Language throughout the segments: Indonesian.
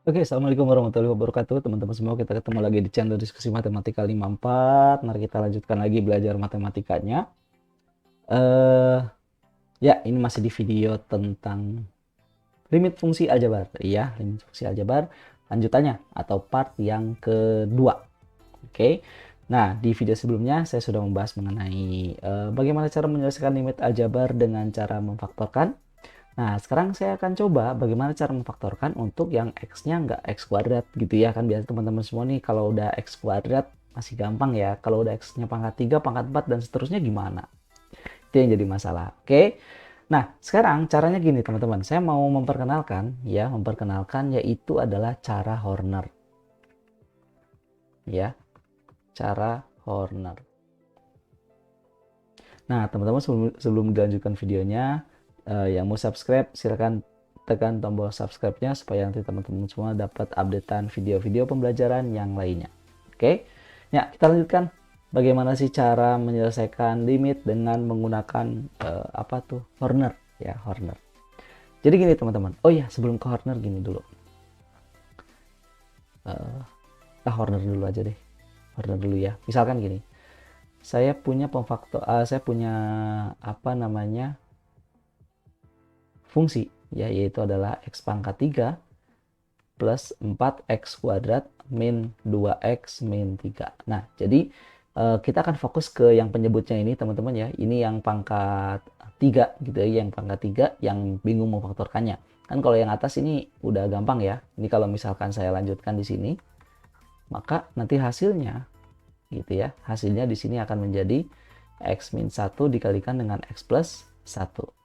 Oke, Assalamualaikum warahmatullahi wabarakatuh. Teman-teman semua, kita ketemu lagi di channel Diskusi Matematika 54. Mari kita lanjutkan lagi belajar matematikanya. Eh, ya, ini masih di video tentang limit fungsi aljabar. Iya, limit fungsi aljabar. Lanjutannya atau part yang kedua. Oke. Nah, di video sebelumnya saya sudah membahas mengenai bagaimana cara menyelesaikan limit aljabar dengan cara memfaktorkan. Nah, sekarang saya akan coba bagaimana cara memfaktorkan untuk yang x-nya nggak x kuadrat gitu ya. Kan biasa teman-teman semua nih kalau udah x kuadrat masih gampang ya. Kalau udah x-nya pangkat 3, pangkat 4, dan seterusnya gimana? Itu yang jadi masalah. Oke. Nah, sekarang caranya gini teman-teman. Saya mau memperkenalkan yaitu adalah cara Horner. Ya, cara Horner. Nah, teman-teman sebelum dilanjutkan videonya, yang mau subscribe silahkan tekan tombol subscribe-nya supaya nanti teman-teman semua dapat updatean video-video pembelajaran yang lainnya. Oke, ya kita lanjutkan. Bagaimana sih cara menyelesaikan limit dengan menggunakan apa tuh Horner ya, Horner. Jadi gini teman-teman. Oh ya, sebelum ke Horner gini dulu. Horner dulu aja deh. Horner dulu ya. Misalkan gini. Saya punya apa namanya? Fungsi ya, yaitu adalah x pangkat 3 plus 4x kuadrat min 2x min 3. Nah, jadi kita akan fokus ke yang penyebutnya ini teman-teman ya. Ini yang pangkat 3 gitu ya, yang pangkat 3 yang bingung mau faktorkannya. Kan kalau yang atas ini udah gampang ya. Ini kalau misalkan saya lanjutkan di sini, maka nanti hasilnya gitu ya. Hasilnya di sini akan menjadi x min 1 dikalikan dengan x plus 1.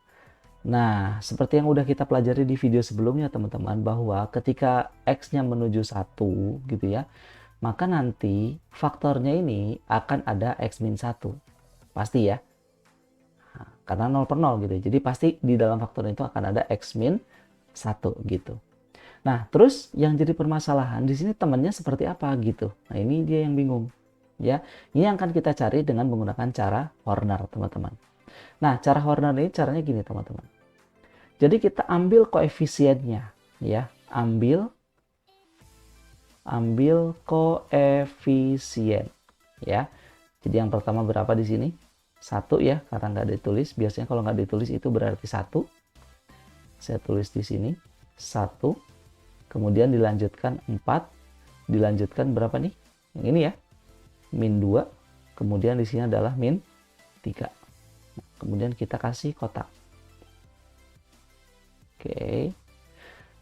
Nah, seperti yang udah kita pelajari di video sebelumnya teman-teman, bahwa ketika x-nya menuju 1 gitu ya, maka nanti faktornya ini akan ada x min 1. Pasti ya. Nah, karena 0 per 0 gitu. Jadi pasti di dalam faktor itu akan ada x min 1 gitu. Nah, terus yang jadi permasalahan di sini temannya seperti apa gitu. Nah, ini dia yang bingung. Ya, ini yang akan kita cari dengan menggunakan cara Horner, teman-teman. Nah, cara Horner ini caranya gini, teman-teman. Jadi kita ambil koefisiennya, ya, ambil koefisien, ya. Jadi yang pertama berapa di sini? 1 ya, karena nggak ditulis. Biasanya kalau nggak ditulis itu berarti 1. Saya tulis di sini 1. Kemudian dilanjutkan 4. Dilanjutkan berapa nih? Yang ini ya, min 2. Kemudian di sini adalah min 3. Kemudian kita kasih kotak. Oke.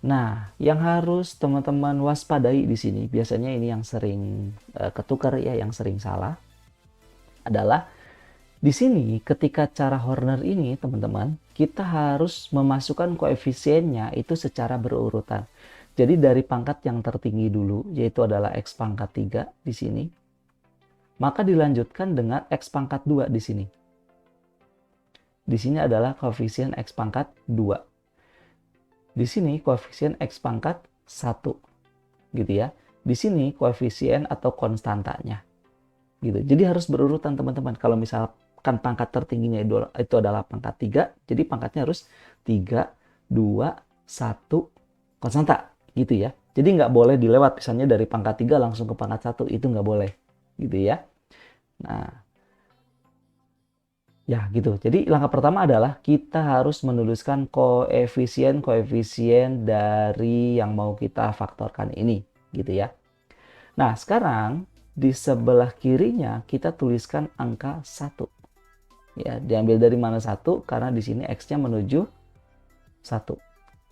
Nah, yang harus teman-teman waspadai di sini, biasanya ini yang sering ketukar ya, yang sering salah, adalah di sini ketika cara Horner ini, teman-teman, kita harus memasukkan koefisiennya itu secara berurutan. Jadi dari pangkat yang tertinggi dulu, yaitu adalah x pangkat 3 di sini, maka dilanjutkan dengan x pangkat 2 di sini. Di sini adalah koefisien x pangkat 2. Di sini koefisien x pangkat 1 gitu ya. Di sini koefisien atau konstantanya gitu. Jadi harus berurutan teman-teman. Kalau misalkan pangkat tertingginya itu adalah pangkat 3, jadi pangkatnya harus 3, 2, 1 konstanta gitu ya. Jadi nggak boleh dilewat, misalnya dari pangkat 3 langsung ke pangkat 1, itu nggak boleh gitu ya. Nah, ya gitu. Jadi langkah pertama adalah kita harus menuliskan koefisien-koefisien dari yang mau kita faktorkan ini gitu ya. Nah, sekarang di sebelah kirinya kita tuliskan angka 1. Ya, diambil dari mana 1? Karena di sini x-nya menuju 1.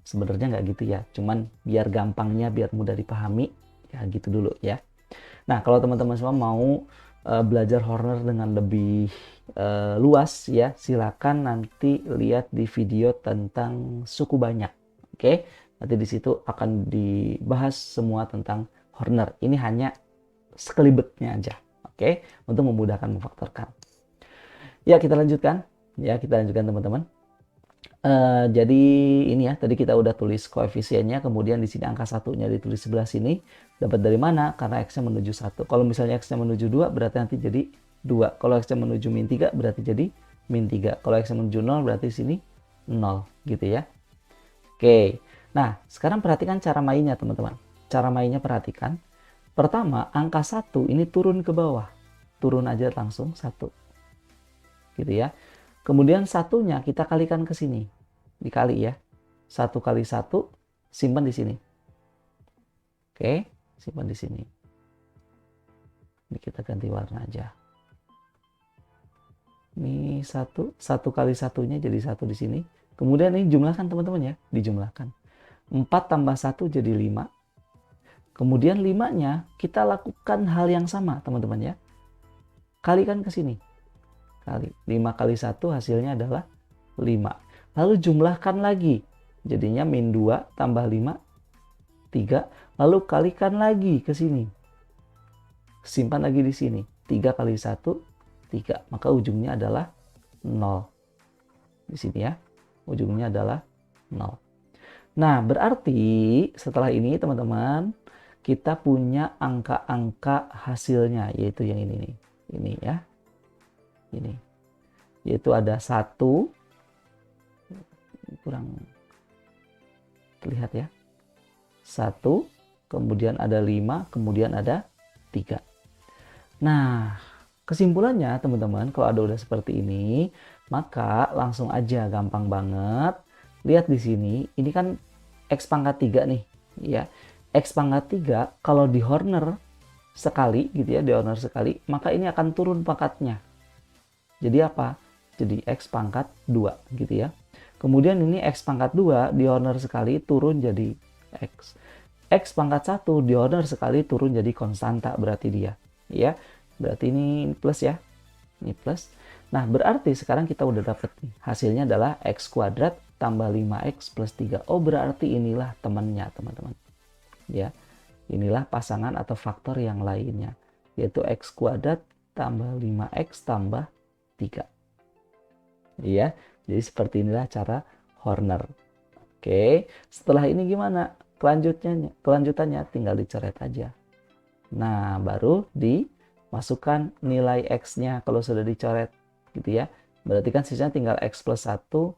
Sebenarnya nggak gitu ya, cuman biar gampangnya, biar mudah dipahami, ya gitu dulu ya. Nah, kalau teman-teman semua mau belajar Horner dengan lebih luas ya, silakan nanti lihat di video tentang suku banyak. Oke, nanti di situ akan dibahas semua tentang Horner. Ini hanya sekelibetnya aja, oke, untuk memudahkan memfaktorkan. Ya, kita lanjutkan. Ya, kita lanjutkan teman-teman. Jadi ini ya, tadi kita udah tulis koefisiennya, kemudian di sini angka satunya ditulis sebelah sini. Dapat dari mana? Karena x-nya menuju 1. Kalau misalnya x-nya menuju 2, berarti nanti jadi 2. Kalau x-nya menuju min 3, berarti jadi min 3. Kalau x-nya menuju 0, berarti sini 0 gitu ya. Oke. Nah, sekarang perhatikan cara mainnya teman-teman. cara mainnya perhatikan. Pertama, angka 1 ini turun ke bawah. Turun aja langsung 1. Gitu ya. Kemudian satunya kita kalikan ke sini. Dikali ya. 1 kali 1, simpan di sini. Oke, simpan di sini. Ini kita ganti warna aja. Ini 1 kali satunya jadi 1 di sini. Kemudian ini jumlahkan teman-teman ya, dijumlahkan. 4 tambah 1 jadi 5. Kemudian 5-nya kita lakukan hal yang sama teman-teman ya. Kalikan ke sini. Kali 5 kali 1 hasilnya adalah 5. Lalu jumlahkan lagi. Jadinya min 2 tambah 5, 3. Lalu kalikan lagi ke sini. Simpan lagi di sini. 3 kali 1, 3. Maka ujungnya adalah 0. Di sini ya. Ujungnya adalah 0. Nah, berarti setelah ini teman-teman, kita punya angka-angka hasilnya, yaitu yang ini nih. Ini ya. Ini. Yaitu ada 1. Kurang terlihat ya. 1, kemudian ada 5, kemudian ada 3. Nah, kesimpulannya teman-teman, kalau ada udah seperti ini, maka langsung aja gampang banget. Lihat di sini, ini kan X pangkat 3 nih, ya. X pangkat 3 kalau di Horner sekali gitu ya, di Horner sekali, maka ini akan turun pangkatnya. Jadi apa? Jadi X pangkat 2 gitu ya. Kemudian ini X pangkat 2 di Horner sekali turun jadi X. X pangkat 1 di Horner sekali turun jadi konstanta berarti dia. Ya, berarti ini plus ya. Ini plus. Nah, berarti sekarang kita udah dapet nih. Hasilnya adalah X kuadrat tambah 5X plus 3. Oh, berarti inilah temannya, teman-teman. Ya, inilah pasangan atau faktor yang lainnya. Yaitu X kuadrat tambah 5X tambah 3. Iya, jadi seperti inilah cara Horner. Oke, setelah ini gimana? Kelanjutannya tinggal dicoret aja. Nah, baru dimasukkan nilai X-nya kalau sudah dicoret gitu ya. Berarti kan sisanya tinggal X plus 1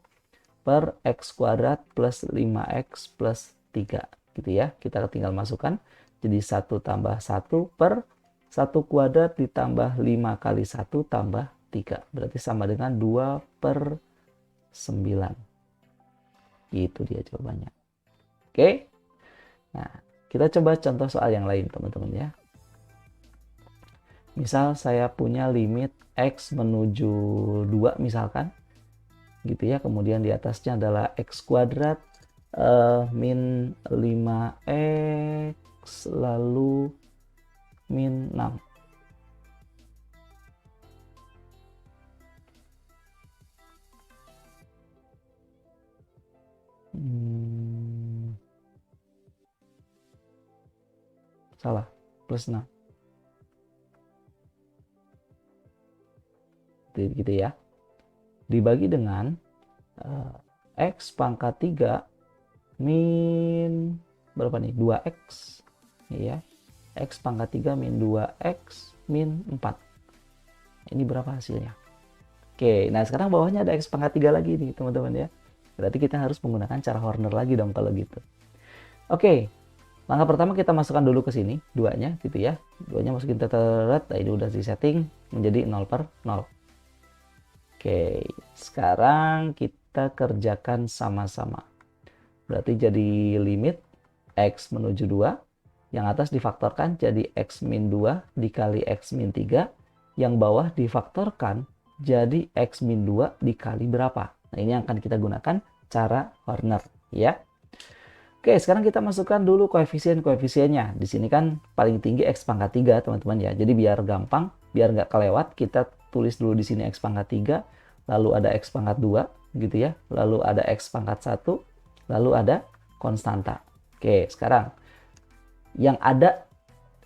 per X kuadrat plus 5X plus 3 gitu ya. Kita tinggal masukkan jadi 1 tambah 1 per 1 kuadrat ditambah 5 kali 1 tambah 3. Berarti sama dengan 2 per 9. Itu dia jawabannya. Oke. Nah, kita coba contoh soal yang lain teman-teman ya. Misal saya punya limit X menuju 2 misalkan. Gitu ya. Kemudian di atasnya adalah X kuadrat min 5X lalu min 6. Salah, plus 6. Gitu ya. Dibagi dengan X pangkat 3 min berapa nih? 2X. Ya. X pangkat 3 min 2X min 4. Ini berapa hasilnya? Oke, nah sekarang bawahnya ada X pangkat 3 lagi nih teman-teman ya. Berarti kita harus menggunakan cara Horner lagi dong kalau gitu. Oke, langkah pertama kita masukkan dulu ke sini, 2-nya gitu ya. 2-nya masukin teteret, nah ini udah disetting menjadi 0 per 0. Oke, sekarang kita kerjakan sama-sama. Berarti jadi limit X menuju 2. Yang atas difaktorkan jadi X min 2 dikali X min 3. Yang bawah difaktorkan jadi X min 2 dikali berapa. Nah, ini yang akan kita gunakan cara Horner ya. Oke, sekarang kita masukkan dulu koefisien-koefisiennya. Di sini kan paling tinggi X pangkat 3 teman-teman ya. Jadi biar gampang, biar nggak kelewat, kita tulis dulu di sini X pangkat 3, lalu ada X pangkat 2 gitu ya. Lalu ada X pangkat 1, lalu ada konstanta. Oke, sekarang yang ada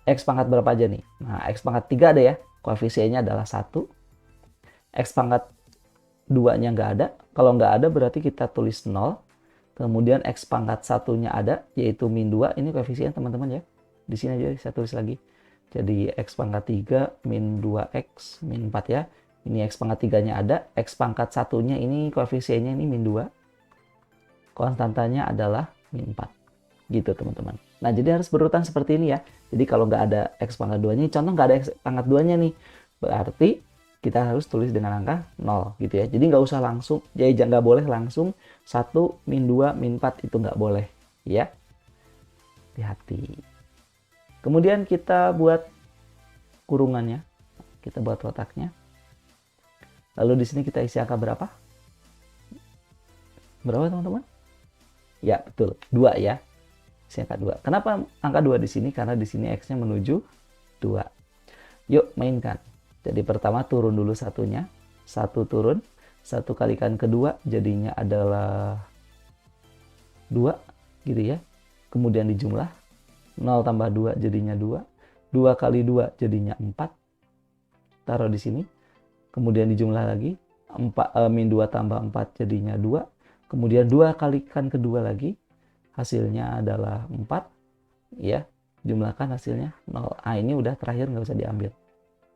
X pangkat berapa aja nih? Nah, X pangkat 3 ada ya. Koefisiennya adalah 1. X pangkat 2-nya nggak ada. Kalau nggak ada berarti kita tulis 0. Kemudian X pangkat 1-nya ada, yaitu min 2. Ini koefisien teman-teman ya. Di sini aja saya tulis lagi. Jadi X pangkat 3 min 2X min 4 ya. Ini X pangkat 3-nya ada. X pangkat 1-nya ini koefisiennya ini min 2. Konstantanya adalah min 4. Gitu teman-teman. Nah, jadi harus berurutan seperti ini ya. Jadi kalau nggak ada X pangkat 2-nya, contoh nggak ada X pangkat 2-nya nih, berarti kita harus tulis dengan angka 0 gitu ya. Jadi nggak usah langsung, jadi nggak boleh langsung 1, min 2, min 4, itu nggak boleh ya. Hati-hati. Kemudian kita buat kurungannya, kita buat kotaknya. Lalu di sini kita isi angka berapa? Berapa teman-teman? Ya betul, 2 ya. Isi angka 2. Kenapa angka 2 di sini? Karena di sini X-nya menuju 2. Yuk mainkan. Jadi pertama turun dulu satunya. 1 turun. 1 kalikan kedua jadinya adalah 2 gitu ya. Kemudian dijumlah. 0 tambah 2 jadinya 2. 2 kali 2 jadinya 4. Taruh di sini. Kemudian dijumlah lagi. Min 2 tambah 4 jadinya 2. Kemudian 2 kalikan kedua lagi. Hasilnya adalah 4. Ya, jumlahkan hasilnya 0. Ah, ini udah terakhir, nggak usah diambil.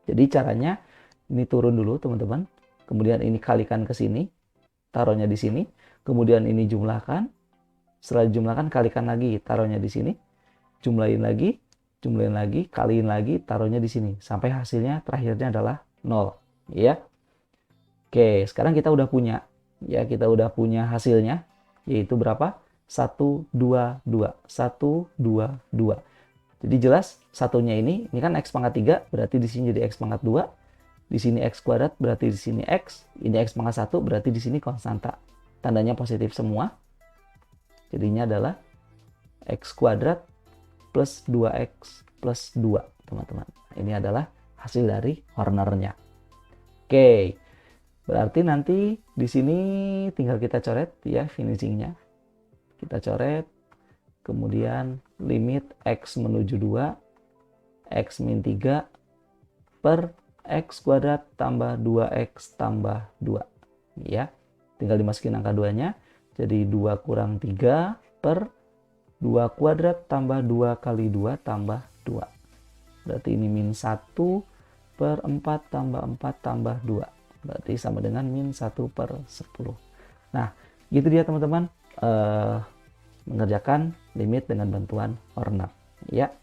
Jadi caranya ini turun dulu teman-teman. Kemudian ini kalikan ke sini. Taruhnya di sini. Kemudian ini jumlahkan. Setelah dijumlahkan kalikan lagi. Taruhnya di sini. Jumlahin lagi. Jumlahin lagi. Kaliin lagi. Taruhnya di sini. Sampai hasilnya terakhirnya adalah 0. Ya. Oke, sekarang kita udah punya. Ya, kita udah punya hasilnya. Yaitu berapa? 1, 2, 2. 1, 2, 2. Jadi jelas satunya ini kan X pangkat 3, berarti di sini jadi X pangkat 2. Di sini X kuadrat, berarti di sini X. Ini X pangkat 1, berarti di sini konstanta. Tandanya positif semua. Jadinya adalah X kuadrat plus 2X plus 2, teman-teman. Ini adalah hasil dari Hornernya. Oke, berarti nanti di sini tinggal kita coret ya finishingnya. Kita coret, kemudian limit X menuju 2, X min 3 per X kuadrat tambah 2X tambah 2. Ya, tinggal dimasukin angka 2-nya. Jadi 2 kurang 3 per 2 kuadrat tambah 2 kali 2 tambah 2. Berarti ini min 1 per 4 tambah 4 tambah 2. Berarti sama dengan min 1 per 10. Nah, gitu dia teman-teman. Mengerjakan limit dengan bantuan Horner. Ya,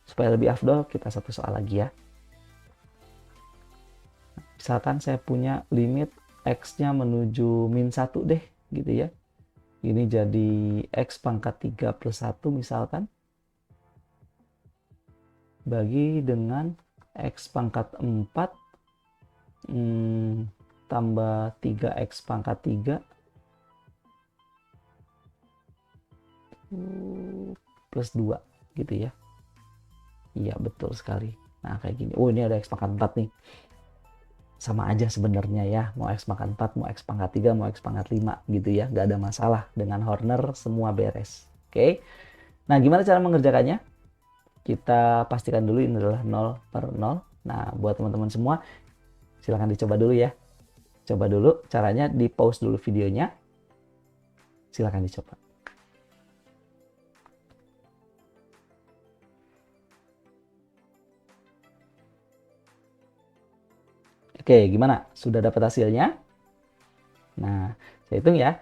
supaya lebih afdol kita satu soal lagi ya. Misalkan saya punya limit X-nya menuju min 1 deh, gitu ya. Ini jadi X pangkat 3 plus 1 misalkan. Bagi dengan X pangkat 4 tambah 3X pangkat 3 plus 2 gitu ya. Iya betul sekali. Nah kayak gini. Oh ini ada X pangkat 4 nih. Sama aja sebenarnya ya. Mau X pangkat 4, mau X pangkat 3, mau X pangkat 5 gitu ya. Gak ada masalah. Dengan Horner semua beres. Oke. Nah gimana cara mengerjakannya? Kita pastikan dulu ini adalah 0 per 0. Nah buat teman-teman semua silahkan dicoba dulu ya. Coba dulu caranya, di pause dulu videonya. Silahkan dicoba. Oke, gimana? Sudah dapat hasilnya? Nah, saya hitung ya.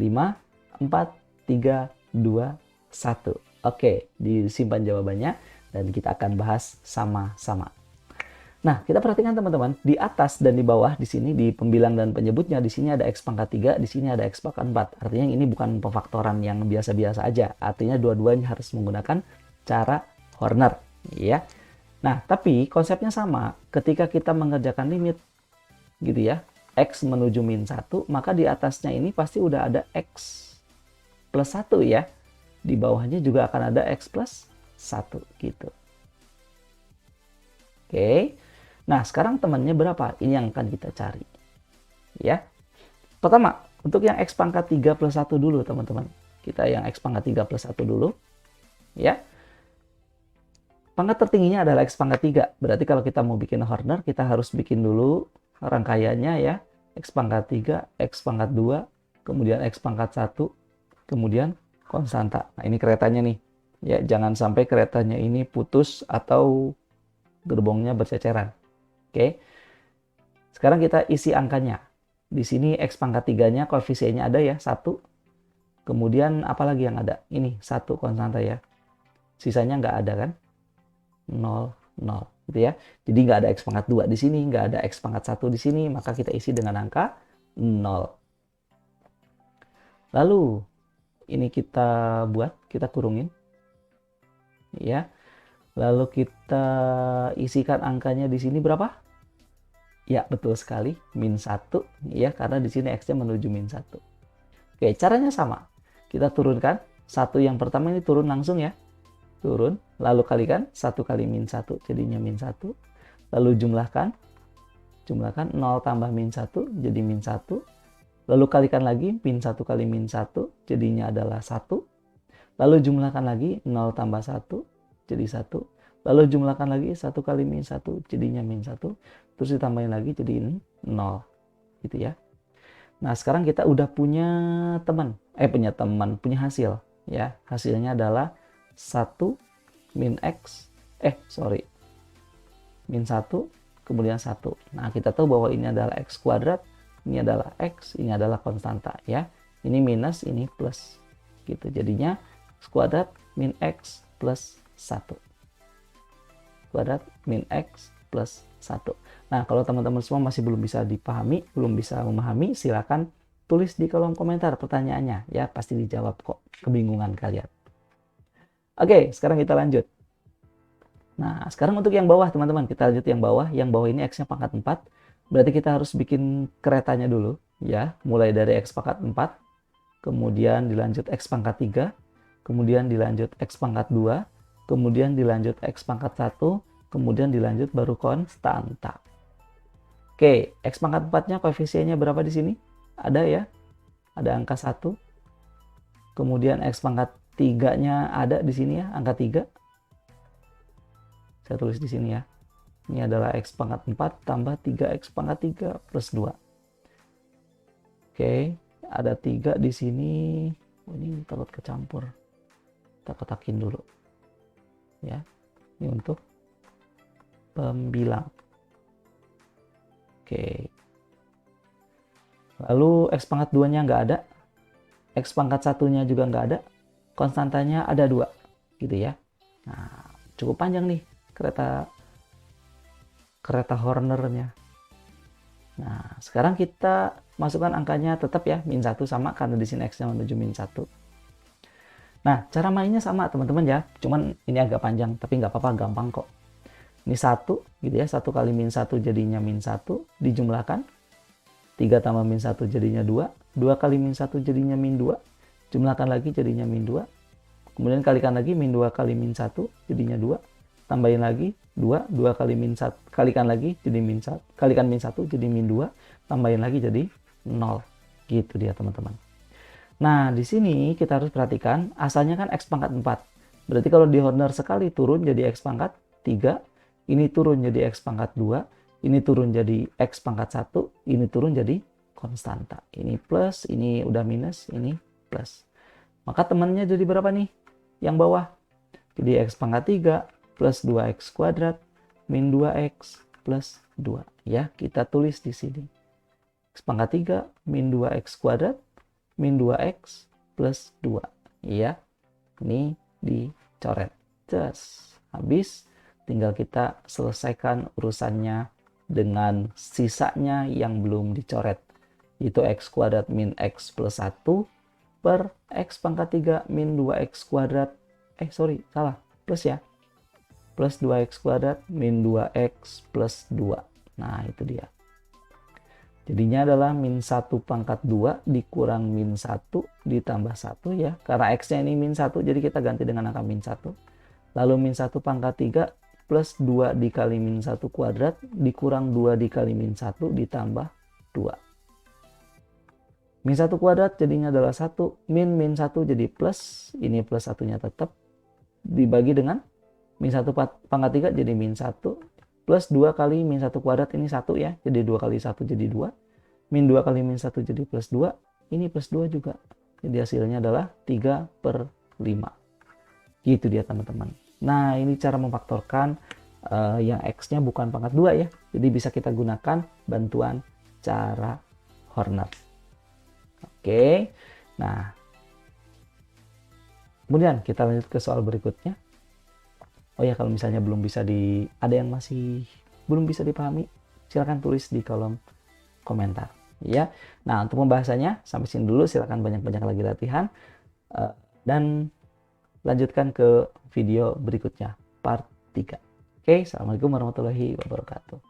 5, 4, 3, 2, 1. Oke, disimpan jawabannya dan kita akan bahas sama-sama. Nah, kita perhatikan teman-teman, di atas dan di bawah di sini di pembilang dan penyebutnya di sini ada X pangkat 3, di sini ada X pangkat 4. Artinya ini bukan pemfaktoran yang biasa-biasa aja. Artinya dua-duanya harus menggunakan cara Horner, ya. Nah, tapi konsepnya sama. Ketika kita mengerjakan limit, gitu ya, X menuju min 1, maka di atasnya ini pasti udah ada X plus 1 ya. Di bawahnya juga akan ada X plus 1, gitu. Oke. Nah, sekarang temannya berapa? Ini yang akan kita cari. Ya. Pertama, untuk yang X pangkat 3 plus 1 dulu, teman-teman. Kita yang X pangkat 3 plus 1 dulu. Ya. Pangkat tertingginya adalah X pangkat 3. Berarti kalau kita mau bikin Horner, kita harus bikin dulu rangkaiannya ya. X pangkat 3, X pangkat 2, kemudian X pangkat 1, kemudian konstanta. Nah, ini keretanya nih. Ya, jangan sampai keretanya ini putus atau gerbongnya berceceran. Oke. Sekarang kita isi angkanya. Di sini X pangkat 3-nya koefisiennya ada ya, 1. Kemudian apalagi yang ada? Ini 1 konstanta ya. Sisanya nggak ada kan? 0, 0 gitu ya. Jadi nggak ada X pangkat 2 di sini, nggak ada X pangkat 1 di sini, maka kita isi dengan angka 0. Lalu ini kita buat, kita kurungin ya. Lalu kita isikan angkanya di sini berapa? Ya, betul sekali, min 1 ya, karena di sini X-nya menuju min 1. Oke, caranya sama. Kita turunkan, 1 yang pertama ini turun langsung ya. Turun, lalu kalikan 1 kali min 1 jadinya min 1. Lalu jumlahkan 0 tambah min 1 jadi min 1. Lalu kalikan lagi, min 1 kali min 1 jadinya adalah 1. Lalu jumlahkan lagi, 0 tambah 1 jadi 1. Lalu jumlahkan lagi 1 kali min 1 jadinya min 1. Terus ditambahin lagi jadi 0 gitu ya. Nah, sekarang kita udah punya punya hasil ya. Hasilnya adalah 1 min X, min 1 kemudian 1. Nah, kita tahu bahwa ini adalah X kuadrat, ini adalah X, ini adalah konstanta ya. Ini minus, ini plus gitu. Jadinya X kuadrat min X plus 1. Kuadrat min X plus 1. Nah, kalau teman-teman semua masih belum bisa dipahami, belum bisa memahami, silakan tulis di kolom komentar pertanyaannya ya, pasti dijawab kok kebingungan kalian. Oke, sekarang kita lanjut. Nah, sekarang untuk yang bawah teman-teman, kita lanjut yang bawah. Yang bawah ini X-nya pangkat 4, berarti kita harus bikin keretanya dulu ya, mulai dari X pangkat 4, kemudian dilanjut X pangkat 3, kemudian dilanjut X pangkat 2, kemudian dilanjut X pangkat 1, kemudian dilanjut baru konstanta. Oke, X pangkat 4-nya koefisiennya berapa di sini? Ada ya, ada angka 1. Kemudian X pangkat 3-nya ada di sini ya, angka 3. Saya tulis di sini ya. Ini adalah X pangkat 4 tambah 3X pangkat 3 plus 2. Oke, ada 3 di sini. Oh, ini takut kecampur. Kita kotakin dulu. Ya, ini untuk pembilang. Oke. Lalu X pangkat 2-nya nggak ada. X pangkat 1-nya juga nggak ada. Konstantanya ada 2. Gitu ya. Nah, cukup panjang nih kereta Horner-nya. Nah, sekarang kita masukkan angkanya tetap ya, min 1 sama karena di sini X-nya menuju min 1. Nah, cara mainnya sama teman-teman ya. Cuman ini agak panjang, tapi nggak apa-apa, gampang kok. Ini 1 gitu ya, 1 kali min 1 jadinya min 1, dijumlahkan. 3 tambah min 1 jadinya 2, 2 kali min 1 jadinya min 2, jumlahkan lagi jadinya min 2. Kemudian kalikan lagi, min 2 kali min 1 jadinya 2, tambahin lagi 2, 2 kali min 1, kalikan lagi jadi min 1, kalikan min 1 jadi min 2, tambahin lagi jadi 0. Gitu dia teman-teman. Nah, di sini kita harus perhatikan, asalnya kan X pangkat 4. Berarti kalau di Horner sekali turun jadi X pangkat 3, ini turun jadi X pangkat 2, ini turun jadi X pangkat 1, ini turun jadi konstanta. Ini plus, ini udah minus, ini plus. Maka temannya jadi berapa nih? Yang bawah. Jadi X pangkat 3 plus 2X kuadrat min 2X plus 2. Ya, kita tulis di sini. X pangkat 3 min 2X kuadrat min 2X plus 2. Ya, ini dicoret. Just. Habis, tinggal kita selesaikan urusannya dengan sisanya yang belum dicoret. Itu X kuadrat min X plus 1 per X pangkat 3 min 2X kuadrat. Salah. Plus ya. Plus 2X kuadrat min 2X plus 2. Nah, itu dia. Jadinya adalah min 1 pangkat 2 dikurang min 1 ditambah 1 ya. Karena X-nya ini min 1, jadi kita ganti dengan angka min 1. Lalu min 1 pangkat 3 plus 2 dikali min 1 kuadrat dikurang 2 dikali min 1 ditambah 2. Min 1 kuadrat jadinya adalah 1. Min 1 jadi plus. Ini plus 1-nya tetap. Dibagi dengan min 1 pangkat 3 jadi min 1. Plus 2 kali min 1 kuadrat ini 1 ya. Jadi 2 kali 1 jadi 2. Min 2 kali min 1 jadi plus 2. Ini plus 2 juga. Jadi hasilnya adalah 3/5. Gitu dia teman-teman. Nah, ini cara memfaktorkan yang X-nya bukan pangkat 2 ya. Jadi bisa kita gunakan bantuan cara Horner. Oke. Nah, kemudian kita lanjut ke soal berikutnya. Oh ya, kalau misalnya ada yang masih belum bisa dipahami, silakan tulis di kolom komentar ya. Nah, untuk pembahasannya sampai sini dulu, silakan banyak-banyak lagi latihan dan lanjutkan ke video berikutnya part 3. Oke, assalamualaikum warahmatullahi wabarakatuh.